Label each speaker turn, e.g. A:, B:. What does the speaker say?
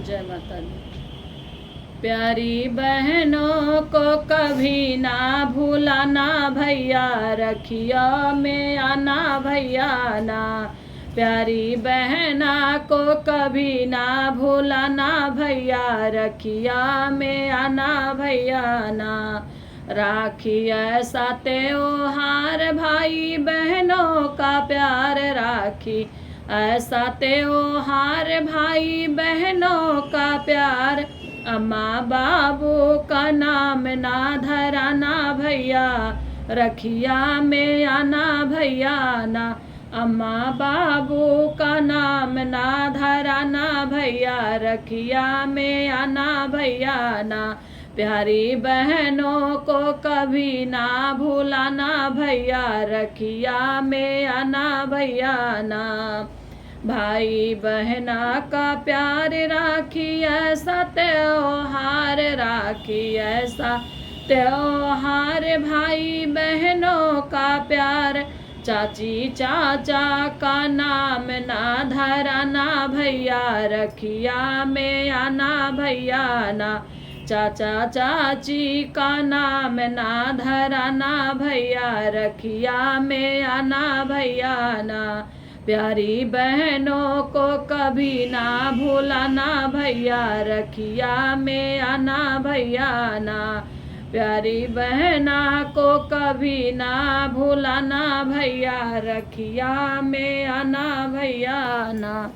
A: जय माता दी। प्यारी बहनों को कभी ना भूलाना भैया, रखिया में आना भैया ना। प्यारी बहना को कभी ना भूलाना भैया, रखिया में आना भैया ना। राखी ऐसा त्योहार भाई बहनों का प्यार, राखी ऐसा त्योहार भाई बहनों का प्यार। अम्मा बाबू का नाम ना धराना भैया, रखिया में आना भैया ना। अम्मा बाबू का नाम ना धराना भैया, रखिया में आना भैया ना। प्यारी बहनों को कभी ना भूलाना भैया, रखिया में आना भैया ना। भाई बहना का प्यार राखी ऐसा त्योहार, राखी ऐसा त्योहार भाई बहनों का प्यार। चाची चाचा का नाम ना धराना भैया, रखिया में आना भैया ना। चाचा चाची का नाम ना धराना भैया, रखिया में आना भैया ना। प्यारी बहनों को कभी ना भूलाना भैया, रखिया में आना भैया ना। प्यारी बहना को कभी ना भूलाना भैया, रखिया में आना भैया ना।